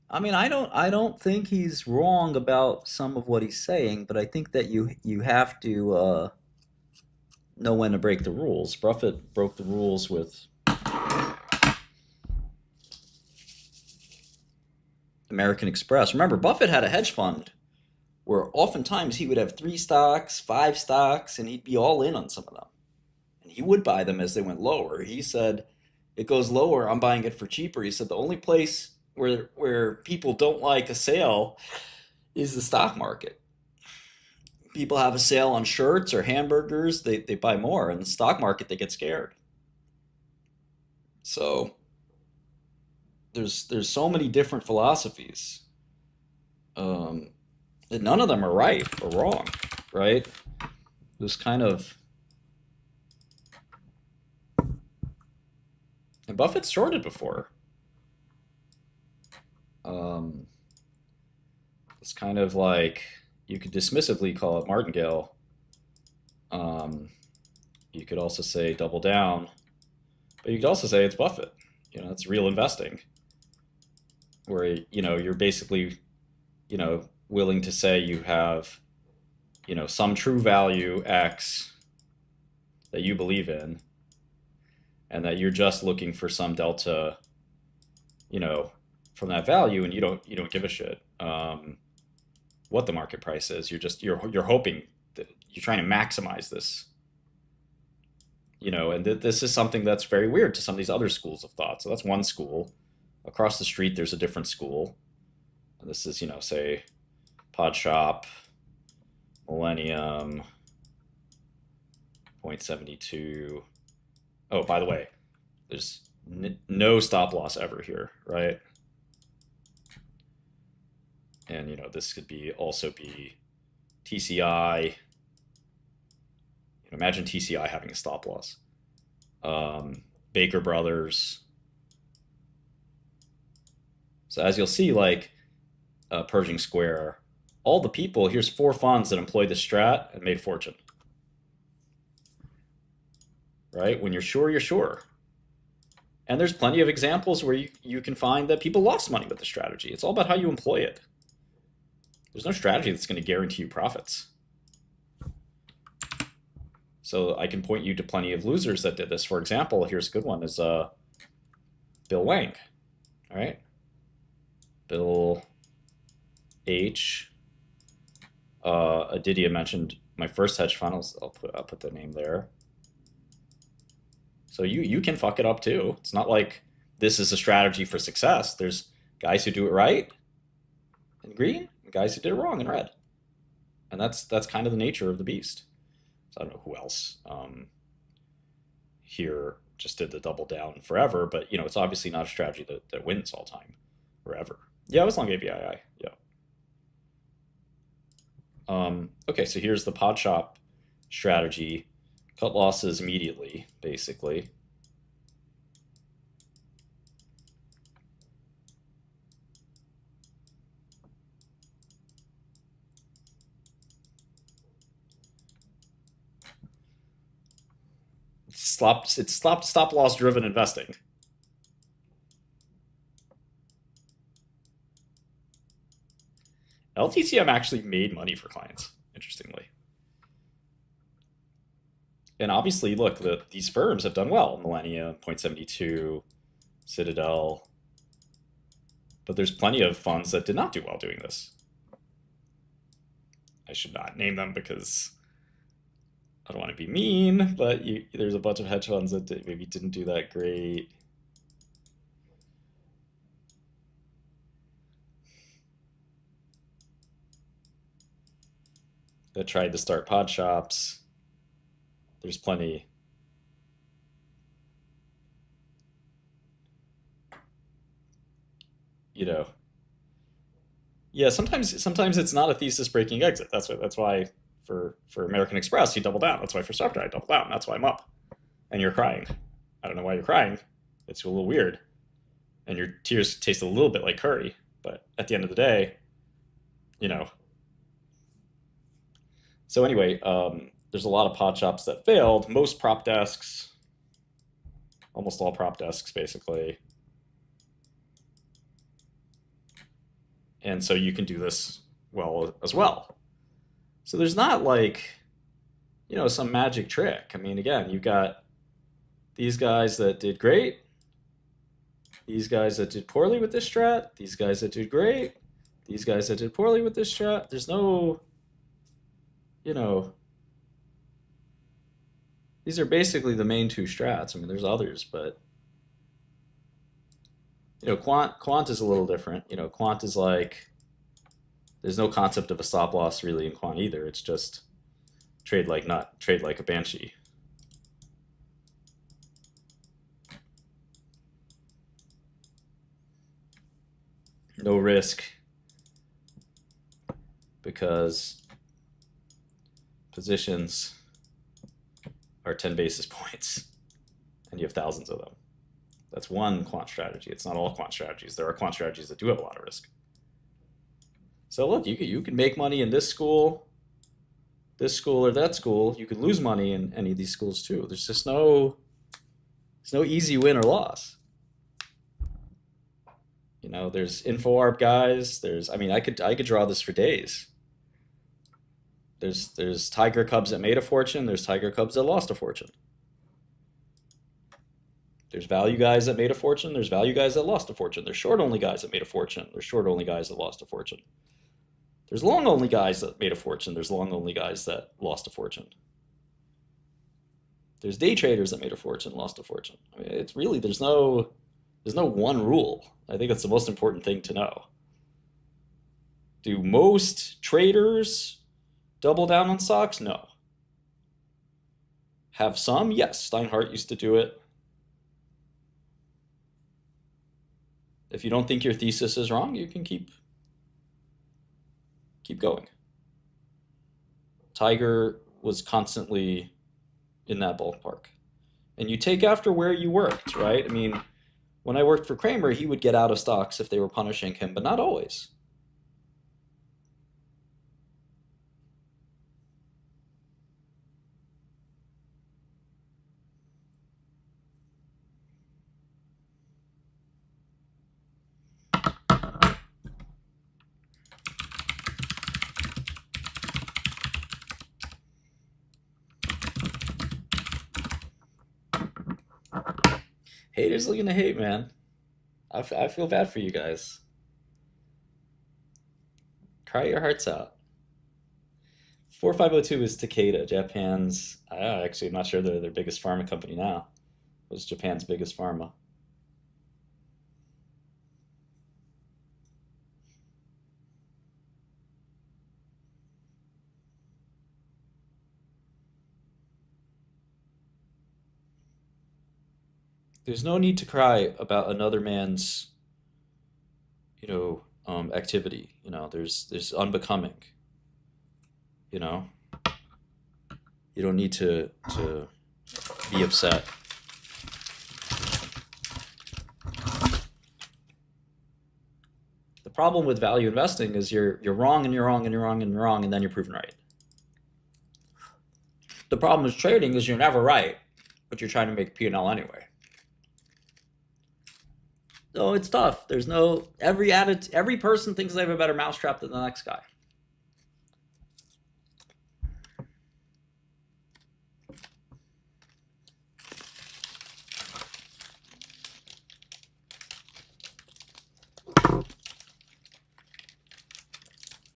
I mean, I don't think he's wrong about some of what he's saying, but I think that you have to know when to break the rules. Buffett broke the rules with American Express. Remember, Buffett had a hedge fund where oftentimes he would have three stocks, five stocks, and he'd be all in on some of them. And he would buy them as they went lower. He said, "It goes lower, I'm buying it for cheaper." He said the only place where people don't like a sale is the stock market. People have a sale on shirts or hamburgers, they buy more. In the stock market, they get scared. So there's so many different philosophies. Um, and none of them are right or wrong, right? This kind of and Buffett's shorted before. Um, it's kind of like you could dismissively call it martingale. Um, you could also say double down, but you could also say it's Buffett. It's real investing, where you're basically willing to say you have some true value X that you believe in, and that you're just looking for some delta, you know, from that value, and you don't give a shit what the market price is. You're hoping that you're trying to maximize this, and this is something that's very weird to some of these other schools of thought. So that's one school. Across the street, there's a different school. And this is, say, Pod Shop, Millennium, 0.72. Oh, by the way, there's no stop loss ever here, right? And this could be also be TCI. Imagine TCI having a stop loss. Baker Brothers. So as you'll see, like Pershing Square, all the people, here's four funds that employed this strat and made a fortune. Right? When you're sure, you're sure. And there's plenty of examples where you can find that people lost money with the strategy. It's all about how you employ it. There's no strategy that's going to guarantee you profits. So I can point you to plenty of losers that did this. For example, here's a good one: is Bill Wang. All right, Bill H. Adidia mentioned my first hedge fund. I'll put the name there. So you can fuck it up too. It's not like this is a strategy for success. There's guys who do it right in green, and guys who did it wrong in red, and that's kind of the nature of the beast. So I don't know who else here just did the double down forever, but it's obviously not a strategy that wins all time or ever. Yeah, it was long ABII. Yeah. Okay, so here's the pod shop strategy. Cut losses immediately, basically. It's stop loss driven investing. LTCM actually made money for clients, interestingly. And obviously, look, these firms have done well. Millennium, 0.72, Citadel. But there's plenty of funds that did not do well doing this. I should not name them because I don't want to be mean, but there's a bunch of hedge funds that maybe didn't do that great. That tried to start pod shops. There's plenty. You know, yeah. Sometimes it's not a thesis breaking exit. That's why for American Express you double down. That's why for Structure I double down. That's why I'm up. And you're crying. I don't know why you're crying. It's a little weird, and your tears taste a little bit like curry. But at the end of the day, you know. So anyway, there's a lot of pod shops that failed. Most prop desks, almost all prop desks, basically. And so you can do this well as well. So there's not like, some magic trick. I mean, again, you've got these guys that did great, these guys that did poorly with this strat, these guys that did great, these guys that did poorly with this strat. There's no, you know, these are basically the main two strats. I mean, there's others, but quant is a little different. Quant is like there's no concept of a stop loss really in quant either. It's just trade like nut, trade like a banshee. No risk because positions are 10 basis points and you have thousands of them. That's one quant strategy. It's not all quant strategies. There are quant strategies that do have a lot of risk. So look, you can make money in this school or that school. You could lose money in any of these schools too. There's no easy win or loss. There's InfoArb guys. I could draw this for days. There's Tiger Cubs that made a fortune. There's Tiger Cubs that lost a fortune. There's value guys that made a fortune. There's value guys that lost a fortune. There's short only guys that made a fortune. There's short only guys that lost a fortune. There's long only guys that made a fortune. There's long only guys that lost a fortune. There's day traders that made a fortune, lost a fortune. I mean, it's really there's no one rule. I think that's the most important thing to know. Do most traders double down on stocks? No. Have some? Yes. Steinhardt used to do it. If you don't think your thesis is wrong, you can keep going. Tiger was constantly in that ballpark. And you take after where you worked, right? I mean, when I worked for Kramer, he would get out of stocks if they were punishing him, but not always. Haters looking to hate, man. I feel bad for you guys. Cry your hearts out. 4502 is Takeda, Japan's. Actually, I'm not sure they're their biggest pharma company now. It was Japan's biggest pharma. There's no need to cry about another man's, activity. There's unbecoming. You know, you don't need to be upset. The problem with value investing is you're wrong and you're wrong and you're wrong and you're wrong and then you're proven right. The problem with trading is you're never right, but you're trying to make P&L anyway. So it's tough. There's no every person thinks they have a better mousetrap than the next guy.